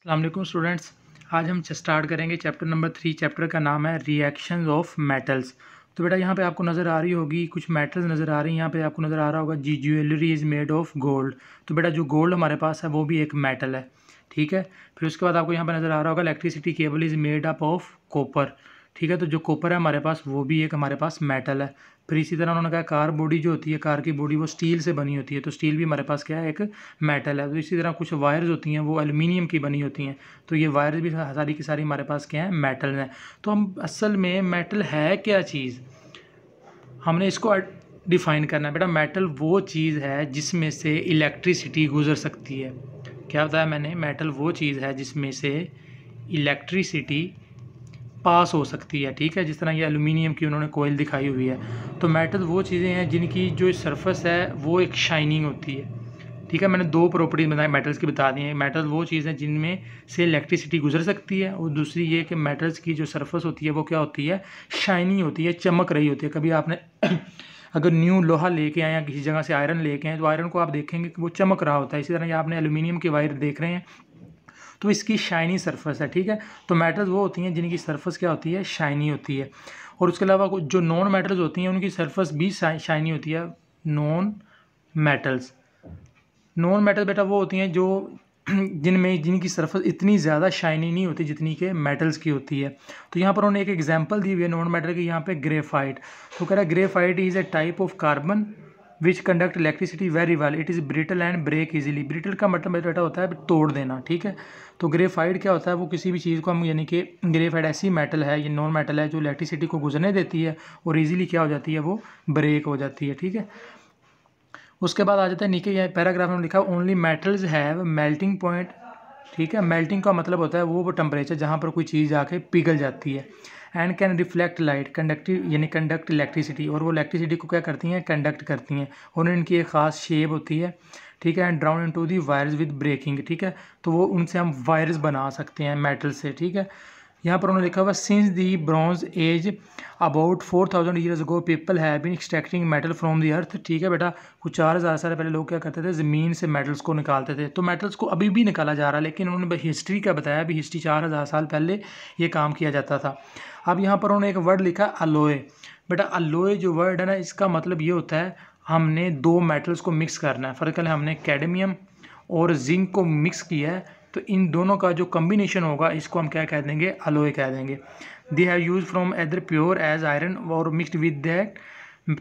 अस्सलाम वालेकुम स्टूडेंट्स। आज हम स्टार्ट करेंगे चैप्टर नंबर 3। चैप्टर का नाम है रिएक्शंस ऑफ मेटल्स। तो बेटा यहाँ पे आपको नज़र आ रही होगी कुछ मेटल्स नज़र आ रही हैं। यहाँ पे आपको नज़र आ रहा होगा जी jewellery is made of gold. तो बेटा जो गोल्ड हमारे पास है वो भी एक मेटल है, ठीक है। फिर उसके बाद आपको यहाँ पे नज़र आ रहा होगा electricity cable is made up of copper, ठीक है। तो जो कॉपर है हमारे पास वो भी एक हमारे पास मेटल है। फिर इसी तरह उन्होंने कहा कार बॉडी जो होती है, कार की बॉडी वो स्टील से बनी होती है, तो स्टील भी हमारे पास क्या है, एक मेटल है। तो इसी तरह कुछ वायर्स होती हैं वो एल्युमिनियम की बनी होती हैं, तो ये वायर्स भी सारी की सारी हमारे पास क्या है, मेटल हैं। तो हम असल में मेटल है क्या चीज़, हमने इसको डिफ़ाइन करना है। बेटा मेटल वो चीज़ है जिसमें से इलेक्ट्रिसिटी गुजर सकती है। क्या बताया मैंने, मेटल वो चीज़ है जिसमें से इलेक्ट्रिसिटी पास हो सकती है, ठीक है। जिस तरह ये एल्युमिनियम की उन्होंने कोयल दिखाई हुई है। तो मेटल वो चीज़ें हैं जिनकी जो सरफेस है वो एक शाइनिंग होती है, ठीक है। मैंने दो प्रॉपर्टीज बताई मेटल्स की बता दी हैं। मेटल वो चीज़ है जिनमें से इलेक्ट्रिसिटी गुजर सकती है, और दूसरी ये कि मेटल्स की जो सरफेस होती है वो क्या होती है, शाइनी होती है, चमक रही होती है। कभी आपने अगर न्यू लोहा लेके आए या किसी जगह से आयरन लेके आए तो आयरन को आप देखेंगे कि वो चमक रहा होता है। इसी तरह आपने एल्युमिनियम के वायर देख रहे हैं तो इसकी शाइनी सरफेस है, ठीक है। तो मेटल्स वो होती हैं जिनकी सरफेस क्या होती है, शाइनी होती है। और उसके अलावा जो नॉन मेटल्स होती हैं उनकी सरफेस भी शाइनी होती है। नॉन मेटल्स बेटा वो होती हैं जो जिनकी सरफेस इतनी ज़्यादा शाइनी नहीं होती जितनी के मेटल्स की होती है। तो यहाँ पर उन्होंने एक एग्जांपल दी हुई है नॉन मेटल की, यहाँ पे ग्रेफाइट। तो कह रहा है graphite is a type of carbon which conduct electricity very well, it is brittle and break easily. Brittle का मतलब बेटा होता है तोड़ देना, ठीक है। तो ग्रेफाइट क्या होता है, वो किसी भी चीज़ को हम यानी कि ग्रेफाइट ऐसी मेटल है, ये नॉन मेटल है जो इलेक्ट्रिसिटी को गुजरने देती है और ईजिली क्या हो जाती है, वो ब्रेक हो जाती है, ठीक है। उसके बाद आ जाता है नीचे ये पैराग्राफ में लिखा only metals have melting point, ठीक है। मेल्टिंग का मतलब होता है वो टेम्परेचर जहाँ पर कोई चीज़ जाके पिघल जाती है। And can reflect light, conductive यानी कंडक्ट इलेक्ट्रिसिटी, और वो इलेक्ट्रिसिटी को क्या करती हैं, कंडक्ट करती हैं, और इनकी एक ख़ास शेप होती है, ठीक है। And drawn into the wires with breaking, ठीक है। तो वो उनसे हम वायर्स बना सकते हैं मेटल से, ठीक है। यहाँ पर उन्होंने लिखा हुआ since the bronze age about 4000 years ago people have been extracting metal from the earth, ठीक है बेटा। कुछ 4000 साल पहले लोग क्या करते थे, ज़मीन से मेटल्स को निकालते थे। तो मेटल्स को अभी भी निकाला जा रहा है, लेकिन उन्होंने हिस्ट्री का बताया, अभी हिस्ट्री 4000 साल पहले ये काम किया जाता था। अब यहाँ पर उन्होंने एक वर्ड लिखा अलोए। बेटा अलोए जो वर्ड है ना, इसका मतलब ये होता है हमने दो मेटल्स को मिक्स करना है। फॉर एग्जाम्पल हमने कैडमियम और जिंक को मिक्स किया है, तो इन दोनों का जो कम्बिनेशन होगा इसको हम क्या कह देंगे, अलोए कह देंगे। They have use from either pure as iron और mixed with that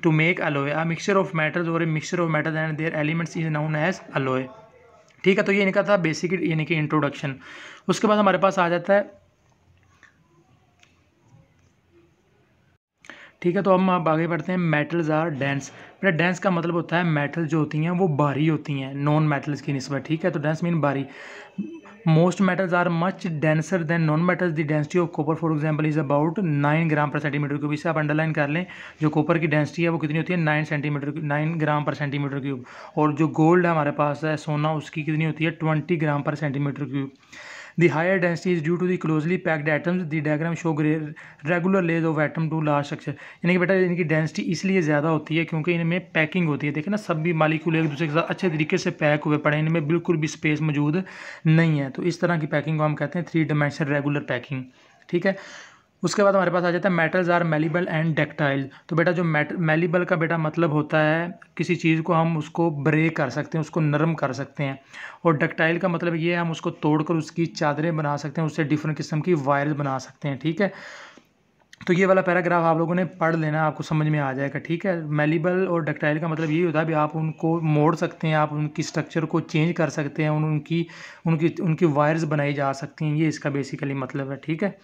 to make alloy. A mixture of metals और a mixture of metals and their elements is known as alloy, ठीक है। तो ये इनका था बेसिक यानी कि इंट्रोडक्शन। उसके बाद हमारे पास आ जाता है, ठीक है। तो हम आप आगे बढ़ते हैं, मेटल्स आर डेंस। बेटा डेंस का मतलब होता है मेटल जो होती हैं वो भारी होती हैं नॉन मेटल्स की निस्बत, ठीक है। तो डेंस मीन भारी। Most metals are much denser than non metals. The density of copper for example is about 9 gram per centimetre cube. इसे आप अंडरलाइन कर लें, जो कॉपर की डेंसिटी है वो कितनी होती है, 9 ग्राम पर सेंटीमीटर क्यूब। और जो गोल्ड है हमारे पास है, सोना, उसकी कितनी होती है, 20 ग्राम per centimetre cube. The higher density is due to the closely packed atoms. The diagram show regular layers of atom to large structure. यानी कि बेटा इनकी डेंसिटी इसलिए ज़्यादा होती है क्योंकि इनमें पैकिंग होती है। देखें ना, सभी मालिक्यूल एक दूसरे के साथ अच्छे तरीके से पैक हुए पड़े, इनमें बिल्कुल भी स्पेस मौजूद नहीं है। तो इस तरह की पैकिंग को हम कहते हैं 3 डायमेंशनल रेगुलर पैकिंग, ठीक है। उसके बाद हमारे पास आ जाता है मेटल्स आर मेलिबल एंड डक्टाइल। तो बेटा जो मेलिबल का बेटा मतलब होता है किसी चीज़ को हम उसको ब्रेक कर सकते हैं, उसको नरम कर सकते हैं। और डक्टाइल का मतलब ये है हम उसको तोड़कर उसकी चादरें बना सकते हैं, उससे डिफरेंट किस्म की वायर्स बना सकते हैं, ठीक है। तो ये वाला पैराग्राफ आप लोगों ने पढ़ लेना, आपको समझ में आ जाएगा, ठीक है। मेलिबल और डक्टाइल का मतलब ये होता है भी आप उनको मोड़ सकते हैं, आप उनकी स्ट्रक्चर को चेंज कर सकते हैं, उनकी वायर्स बनाई जा सकती हैं, ये इसका बेसिकली मतलब है, ठीक है।